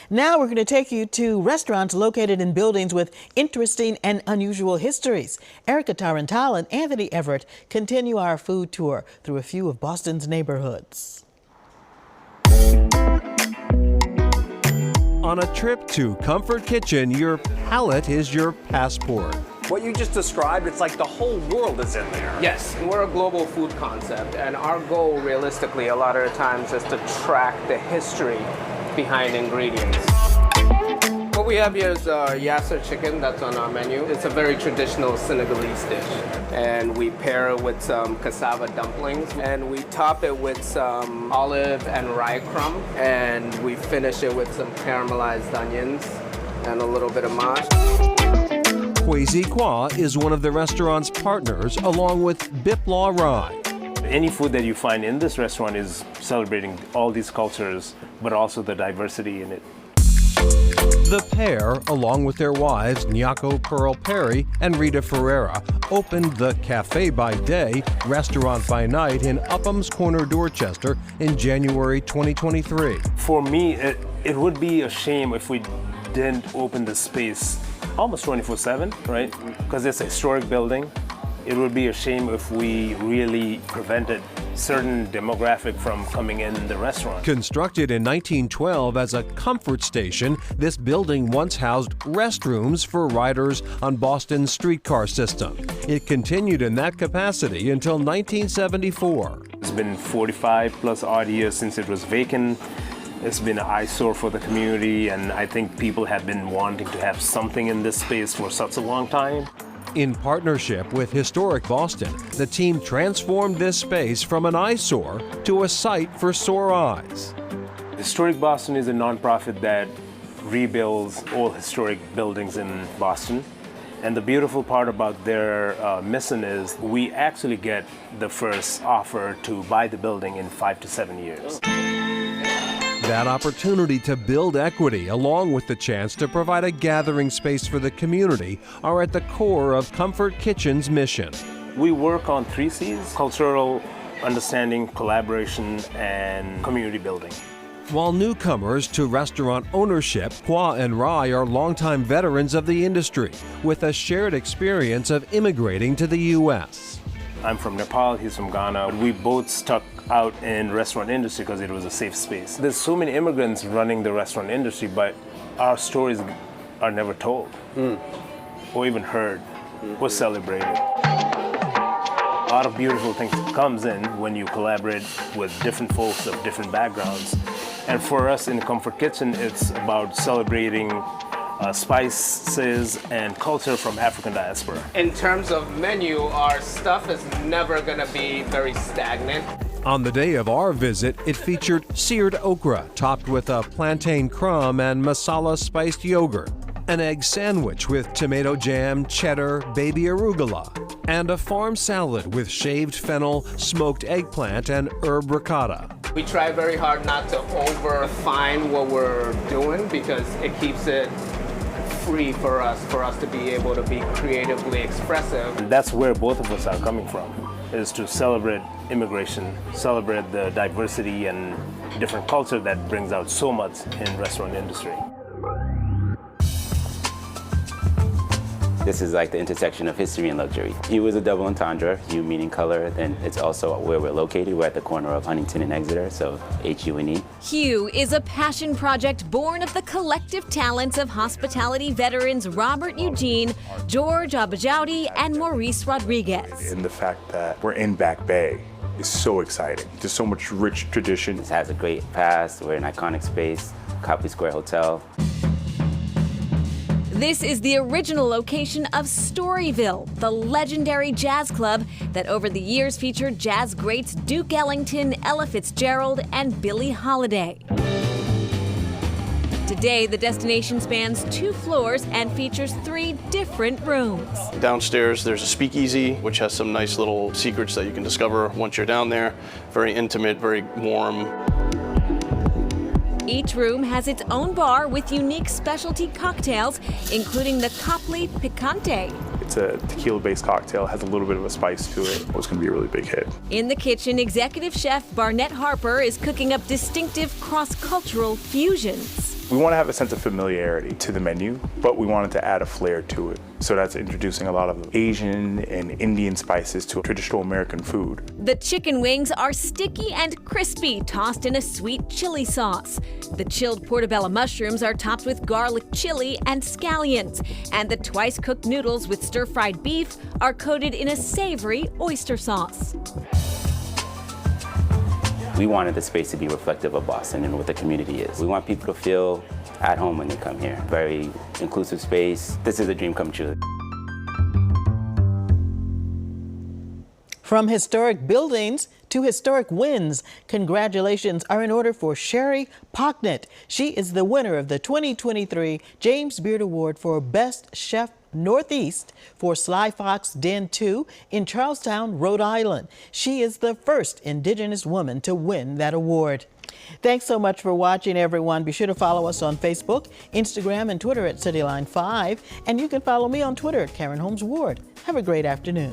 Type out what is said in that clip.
Now we're going to take you to restaurants located in buildings with interesting and unusual histories. Erica Tarantal and Anthony Everett continue our food tour through a few of Boston's neighborhoods. On a trip to Comfort Kitchen, your palate is your passport. What you just described, it's like the whole world is in there. Yes, we're a global food concept, and our goal realistically a lot of the times is to track the history behind ingredients. What we have here is yassa chicken that's on our menu. It's a very traditional Senegalese dish, and we pair it with some cassava dumplings, and we top it with some olive and rye crumb, and we finish it with some caramelized onions and a little bit of mash. Kwesi Kwa is one of the restaurant's partners, along with Biplaw Rye. Any food that you find in this restaurant is celebrating all these cultures, but also the diversity in it. The pair, along with their wives, Nyako Pearl Perry and Rita Ferreira, opened the Cafe by Day, Restaurant by Night in Upham's Corner, Dorchester in January 2023. For me, it would be a shame if we didn't open the space almost 24/7, right? Because it's a historic building. It would be a shame if we really prevented certain demographic from coming in the restaurant. Constructed in 1912 as a comfort station, this building once housed restrooms for riders on Boston's streetcar system. It continued in that capacity until 1974. It's been 45 plus odd years since it was vacant. It's been an eyesore for the community, and I think people have been wanting to have something in this space for such a long time. In partnership with Historic Boston, the team transformed this space from an eyesore to a site for sore eyes. Historic Boston is a nonprofit that rebuilds old historic buildings in Boston. And the beautiful part about their mission is we actually get the first offer to buy the building in 5 to 7 years. That opportunity to build equity, along with the chance to provide a gathering space for the community, are at the core of Comfort Kitchen's mission. We work on 3 C's: cultural understanding, collaboration, and community building. While newcomers to restaurant ownership, Kwa and Rai are longtime veterans of the industry, with a shared experience of immigrating to the U.S. I'm from Nepal, he's from Ghana. We both stuck out in restaurant industry because it was a safe space. There's so many immigrants running the restaurant industry, but our stories are never told or even heard or celebrated. A lot of beautiful things comes in when you collaborate with different folks of different backgrounds. And for us in Comfort Kitchen, it's about celebrating spices and culture from African diaspora. In terms of menu, our stuff is never gonna be very stagnant. On the day of our visit, it featured seared okra topped with a plantain crumb and masala spiced yogurt, an egg sandwich with tomato jam, cheddar, baby arugula, and a farm salad with shaved fennel, smoked eggplant, and herb ricotta. We try very hard not to over-refine what we're doing because it keeps it free for us to be able to be creatively expressive. And that's where both of us are coming from, is to celebrate immigration, celebrate the diversity and different culture that brings out so much in restaurant industry. This is like the intersection of history and luxury. Hue is a double entendre, hue meaning color, and it's also where we're located. We're at the corner of Huntington and Exeter, so H-U-N-E. Hue is a passion project born of the collective talents of hospitality veterans Robert Eugene, George Abajaudi, and Maurice Rodriguez. And the fact that we're in Back Bay is so exciting. There's so much rich tradition. It has a great past. We're an iconic space, Copley Square Hotel. This is the original location of Storyville, the legendary jazz club that over the years featured jazz greats Duke Ellington, Ella Fitzgerald, and Billie Holiday. Today, the destination spans 2 floors and features 3 different rooms. Downstairs, there's a speakeasy, which has some nice little secrets that you can discover once you're down there. Very intimate, very warm. Each room has its own bar with unique specialty cocktails, including the Copley Picante. It's a tequila-based cocktail, has a little bit of a spice to it. It's gonna be a really big hit. In the kitchen, executive chef Barnett Harper is cooking up distinctive cross-cultural fusions. We want to have a sense of familiarity to the menu, but we wanted to add a flair to it. So that's introducing a lot of Asian and Indian spices to traditional American food. The chicken wings are sticky and crispy, tossed in a sweet chili sauce. The chilled portobello mushrooms are topped with garlic chili and scallions. And the twice-cooked noodles with stir-fried beef are coated in a savory oyster sauce. We wanted the space to be reflective of Boston and what the community is. We want people to feel at home when they come here. Very inclusive space. This is a dream come true. From historic buildings to historic wins, congratulations are in order for Sherry Pocknett. She is the winner of the 2023 James Beard Award for Best Chef Northeast for Sly Fox Den 2 in Charlestown, Rhode Island. She is the first Indigenous woman to win that award. Thanks so much for watching, everyone. Be sure to follow us on Facebook, Instagram, and Twitter at CityLine5. And you can follow me on Twitter at Karen Holmes Ward. Have a great afternoon.